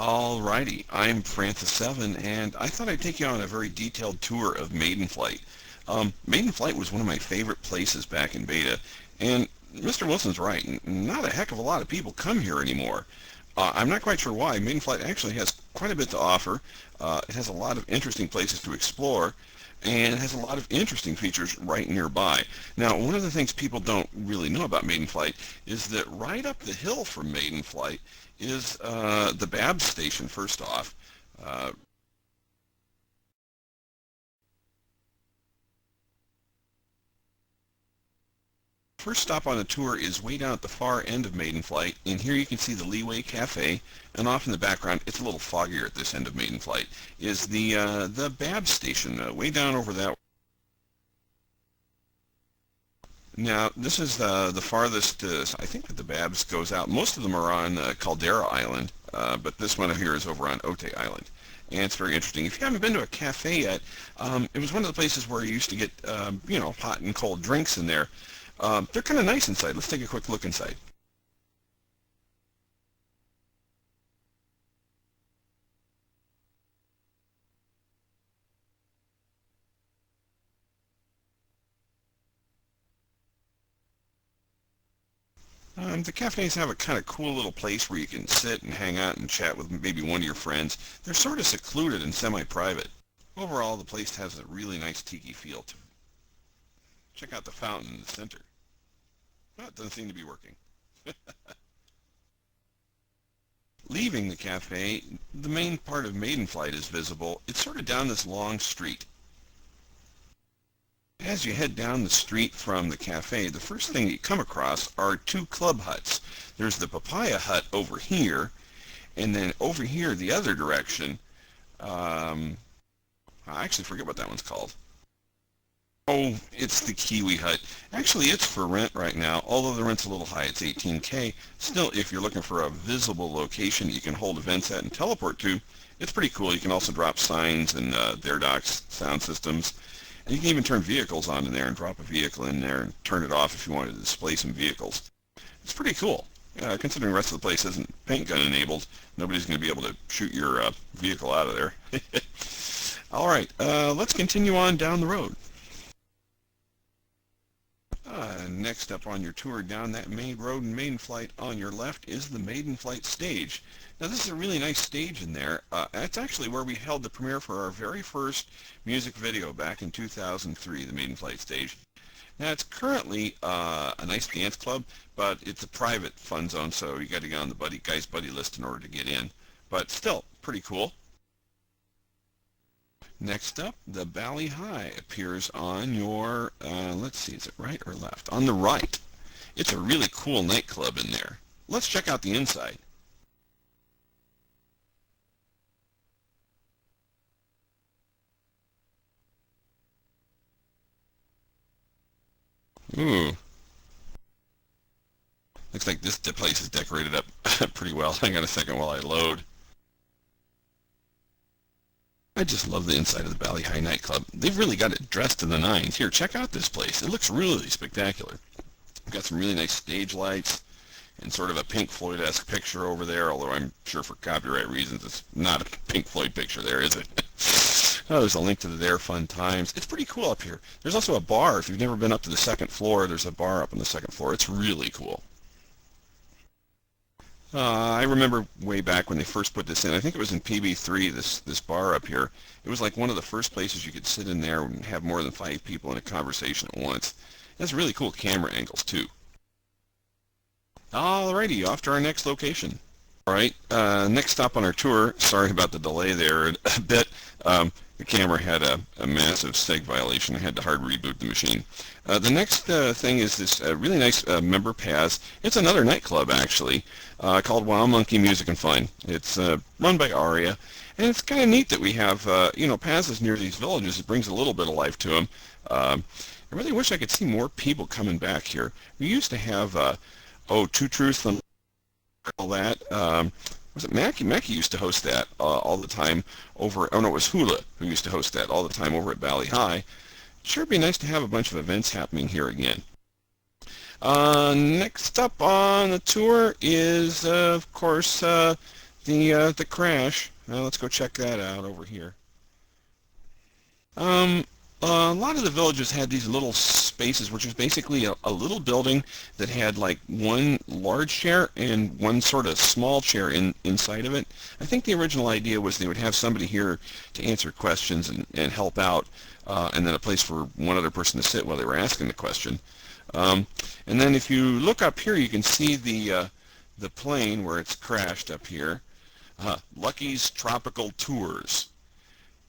Alrighty, I'm Francis7, and I thought I'd take you on a very detailed tour of Maidentlight. Maidentlight was one of my favorite places back in Beta, and Mr. Wilson's right, not a heck of a lot of people come here anymore. I'm not quite sure why. Maidentlight actually has quite a bit to offer. It has a lot of interesting places to explore, and it has a lot of interesting features right nearby. Now, one of the things people don't really know about Maidentlight is that right up the hill from Maidentlight is the Bab Station, first off. Uh, First stop on the tour is way down at the far end of Maidenflight, and here you can see the Leeway Cafe, and off in the background, it's a little foggier at this end of Maidenflight, is the Bab Station, way down over that. Now, this is the farthest, I think that the Babs goes out. Most of them are on Caldera Island, but this one here is over on Otay Island. And it's very interesting. If you haven't been to a cafe yet, it was one of the places where you used to get, hot and cold drinks in there. They're kind of nice inside. Let's take a quick look inside. The cafes have a kind of cool little place where you can sit and hang out and chat with maybe one of your friends. They're sort of secluded and semi-private. Overall, the place has a really nice tiki feel to it. Check out the fountain in the center. Well, it doesn't seem to be working. Leaving the cafe, the main part of Maidenflight is visible. It's sort of down this long street. As you head down the street from the cafe, the first thing you come across are two club huts. There's the Papaya Hut over here, and then over here the other direction, I actually forget what that one's called. Oh, it's the Kiwi Hut. Actually, it's for rent right now, although the rent's a little high. It's 18K. Still, if you're looking for a visible location you can hold events at and teleport to, it's pretty cool. You can also drop signs and their docks, sound systems. And you can even turn vehicles on in there and drop a vehicle in there and turn it off if you wanted to display some vehicles. It's pretty cool. Considering the rest of the place isn't paint gun enabled, nobody's going to be able to shoot your vehicle out of there. All right, let's continue on down the road. Next up on your tour down that main road in Maidenflight on your left is the Maidenflight stage. Now this is a really nice stage in there. That's actually where we held the premiere for our very first music video back in 2003, the Maidenflight stage. Now it's currently a nice dance club, but it's a private fun zone, so you got to get on the guy's buddy list in order to get in. But still, pretty cool. Next up, the Bally High appears on your, let's see, is it right or left? On the right. It's a really cool nightclub in there. Let's check out the inside. Ooh. Looks like this place is decorated up pretty well. Hang on a second while I load. I just love the inside of the Bally High nightclub. They've really got it dressed to the nines. Here, check out this place. It looks really spectacular. We've got some really nice stage lights and sort of a Pink Floyd-esque picture over there, although I'm sure for copyright reasons it's not a Pink Floyd picture there, is it? Oh, there's a link to their fun times. It's pretty cool up here. There's also a bar. If you've never been up to the second floor, there's a bar up on the second floor. It's really cool. I remember way back when they first put this in. I think it was in PB3, this bar up here. It was like one of the first places you could sit in there and have more than 5 people in a conversation at once. It has really cool camera angles, too. Alrighty, off to our next location. Alright, next stop on our tour. Sorry about the delay there a bit. The camera had a massive seg violation. I had to hard reboot the machine. The next thing is this really nice member pass. It's another nightclub, actually, called Wild Monkey Music and Fun. It's run by Aria, and it's kind of neat that we have, passes near these villages. It brings a little bit of life to them. I really wish I could see more people coming back here. We used to have, Two Truths and all that. Was it Mackie? Mackie used to host that all the time over, oh no, it was Hula who used to host that all the time over at Bally High. Sure be nice to have a bunch of events happening here again. Next up on the tour is, of course, The crash. Let's go check that out over here. Um, a lot of the villages had these little spaces, which is basically a little building that had like one large chair and one sort of small chair inside of it. I think the original idea was they would have somebody here to answer questions and help out, and then a place for one other person to sit while they were asking the question. And then if you look up here, you can see the plane where it's crashed up here. Lucky's Tropical Tours.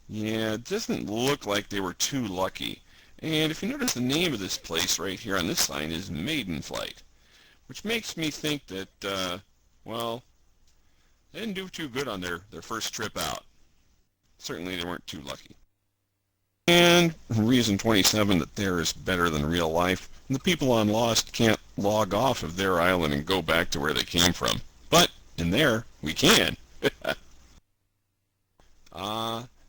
Yeah, it doesn't look like they were too lucky. And if you notice, the name of this place right here on this sign is Maidentlight, which makes me think that, well, they didn't do too good on their first trip out. Certainly they weren't too lucky. And reason 27 that there is better than real life. The people on Lost can't log off of their island and go back to where they came from. But in there, we can.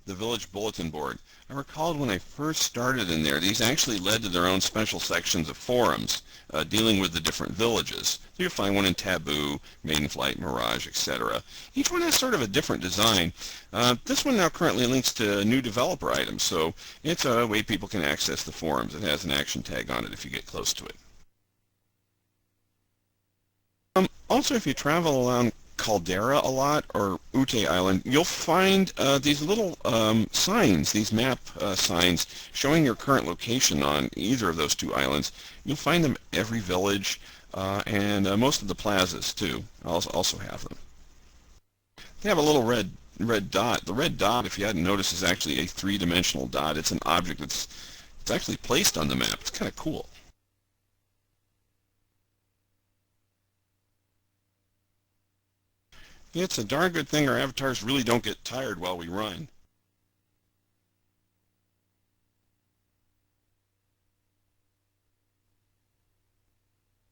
The village bulletin board. I recalled when I first started in there, these actually led to their own special sections of forums dealing with the different villages. So you'll find one in Taboo, Maidenflight, Mirage, etc. Each one has sort of a different design. This one now currently links to new developer items, so it's a way people can access the forums. It has an action tag on it if you get close to it. Also, if you travel around Caldera a lot, or Ute Island, you'll find these little signs, these map signs showing your current location on either of those two islands. You'll find them every village, and most of the plazas too also have them. They have a little red dot. The red dot, if you hadn't noticed, is actually a three-dimensional dot. It's an object that's actually placed on the map. It's kind of cool. It's a darn good thing our avatars really don't get tired while we run.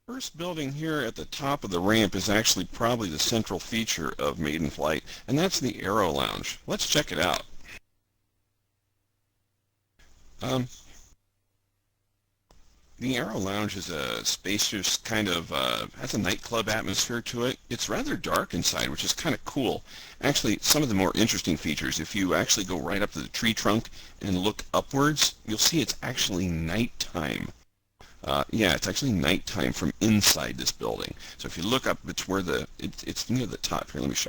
First building here at the top of the ramp is actually probably the central feature of Maidenflight, and that's the Aero Lounge. Let's check it out. The Aero Lounge is a spacious kind of, has a nightclub atmosphere to it. It's rather dark inside, which is kind of cool. Actually, some of the more interesting features, if you actually go right up to the tree trunk and look upwards, you'll see it's actually nighttime. Yeah, it's actually nighttime from inside this building. So if you look up, it's where it's near the top. Here, let me show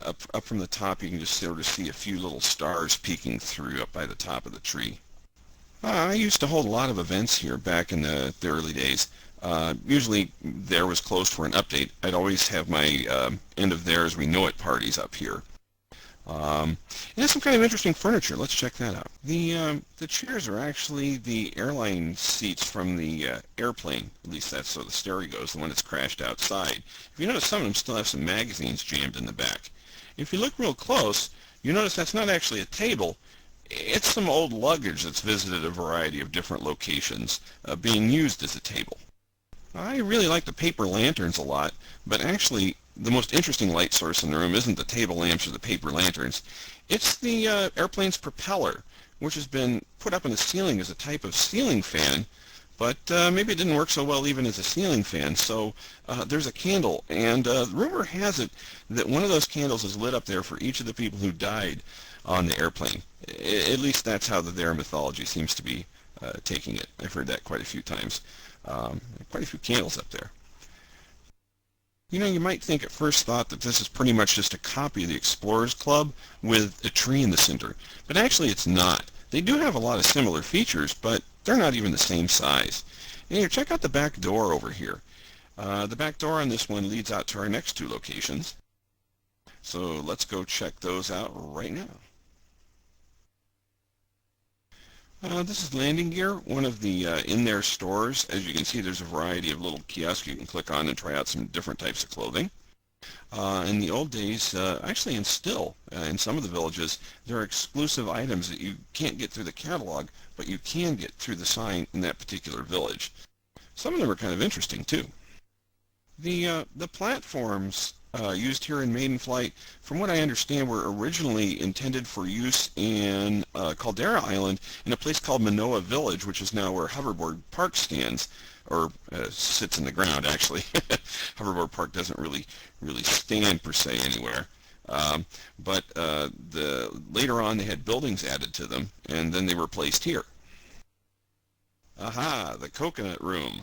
you. Up from the top, you can just sort of see a few little stars peeking through up by the top of the tree. I used to hold a lot of events here back in the early days. Usually there was closed for an update. I'd always have my end of there as we know it parties up here. It has some kind of interesting furniture. Let's check that out. The chairs are actually the airline seats from the airplane. At least that's so the story goes, the one that's crashed outside. If you notice, some of them still have some magazines jammed in the back. If you look real close, you notice that's not actually a table. It's some old luggage that's visited a variety of different locations, being used as a table. I really like the paper lanterns a lot, but actually the most interesting light source in the room isn't the table lamps or the paper lanterns. It's the airplane's propeller, which has been put up in the ceiling as a type of ceiling fan, but maybe it didn't work so well even as a ceiling fan, so there's a candle, and rumor has it that one of those candles is lit up there for each of the people who died on the airplane. At least that's how their mythology seems to be taking it. I've heard that quite a few times. Quite a few candles up there. You know, you might think at first thought that this is pretty much just a copy of the Explorers Club with a tree in the center, but actually it's not. They do have a lot of similar features, but they're not even the same size. And here, check out the back door over here. The back door on this one leads out to our next two locations. So let's go check those out right now. This is Landing Gear, one of the in-there stores. As you can see, there's a variety of little kiosks you can click on and try out some different types of clothing. In the old days, actually and still, in some of the villages, there are exclusive items that you can't get through the catalog, but you can get through the sign in that particular village. Some of them are kind of interesting, too. The platforms used here in Maidenflight, from what I understand, were originally intended for use in Caldera Island in a place called Manoa Village, which is now where Hoverboard Park stands, or sits in the ground, actually. Hoverboard Park doesn't really stand per se anywhere. But later on they had buildings added to them, and then they were placed here. Aha, the coconut room.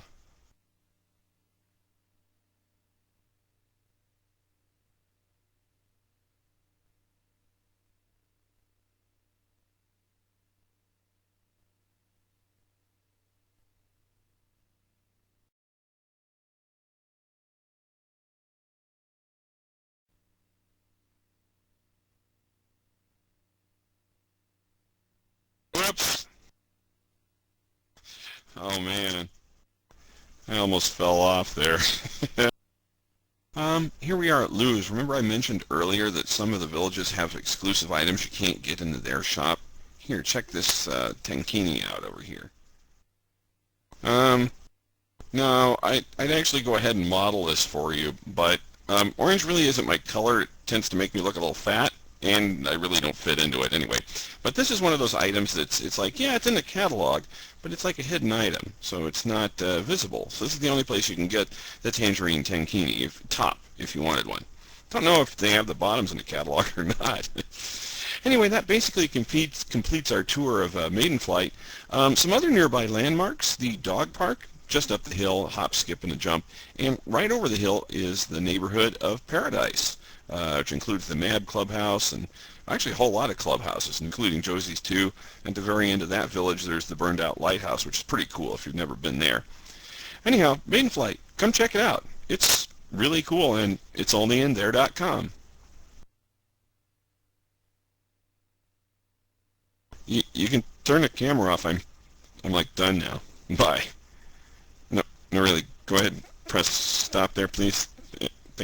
Whoops. Oh man, I almost fell off there. Here we are at Lou's. Remember I mentioned earlier that some of the villages have exclusive items you can't get into their shop? Here, check this tankini out over here. Um, no, I'd actually go ahead and model this for you, but orange really isn't my color. It tends to make me look a little fat, and I really don't fit into it anyway. But this is one of those items that's, it's like, yeah, it's in the catalog, but it's like a hidden item, so it's not visible. So this is the only place you can get the tangerine tankini, if you wanted one. Don't know if they have the bottoms in the catalog or not. Anyway, that basically completes our tour of Maidenflight. Some other nearby landmarks, the dog park, just up the hill, hop, skip, and a jump. And right over the hill is the neighborhood of Paradise, which includes the Mab Clubhouse and actually a whole lot of clubhouses, including Josie's too. At the very end of that village, there's the burned out lighthouse, which is pretty cool if you've never been there. Anyhow, Maidenflight, come check it out. It's really cool, and it's only in there.com. You can turn the camera off. I'm like done now. Bye. No, no, really. Go ahead and press stop there, please.